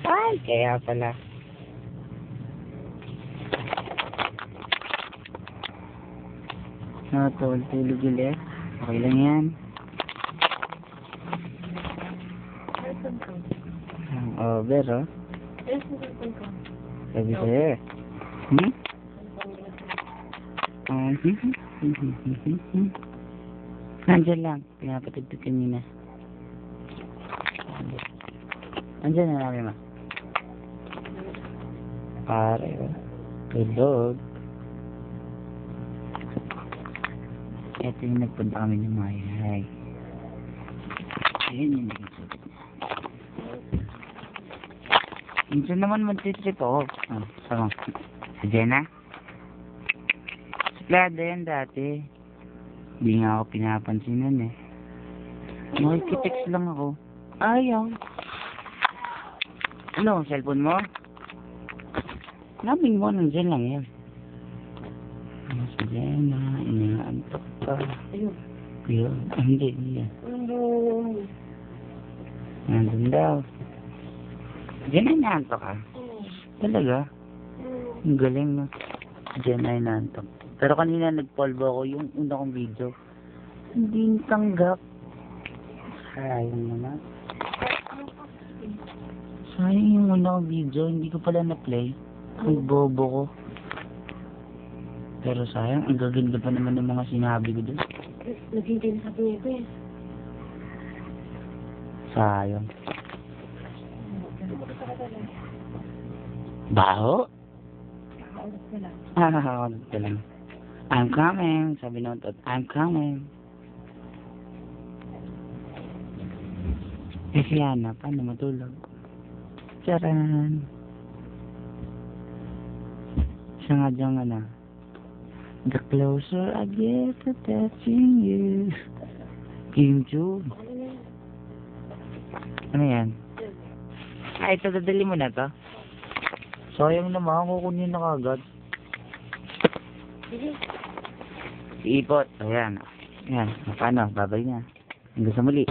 Ay, kaya pala. No, tulog ulit. Okay lang yan. Ang over, oh. Sabi sa'yo eh. Nandyan lang. Pinapatid ko kanina. Nandyan na namin, ma. Pare, oh. Tulog. Ito yung nagpunta kami ng Mayay. Ayan yung naging sulit niya. Minsan naman magtitrip ako. Sama. Si Jenna? Suplada yan dati. Hindi nga ako pinapansinan eh. Makikitext lang ako. Ayaw. Ano, cellphone mo? Naming mo, nandiyan lang yan. Si Jenna, inaantok pa. Ayun. Ayun. Hindi, hindi. Nandun daw. Jenna, inaantok ka? Talaga? Ang galing, no? Jenna, inaantok. Pero kanina nagpolvo ako yung una kong video. Hindi tanggap. Sayang naman. Sayang yung una kong video. Hindi ko pala na-play. Ang bobo ko. Pero sayang, ang gaganda pa naman ng mga sinabi ko doon. Naghintay na sabi niya ito eh. Sayang. Baho? Nakakaulog ka lang. I'm coming. Sabi na ito, I'm coming. Eh si Ana, paano matulog? Charan! Siya nga dyan nga na. The closer I get to touching you. Kim Chu. Ano yan? Ay, ito, dadali mo na to. Sayang naman, kukunin na kagad. Si Ipot. Ayan. Ayan. Paano? Babay na. Hanggang sa muli.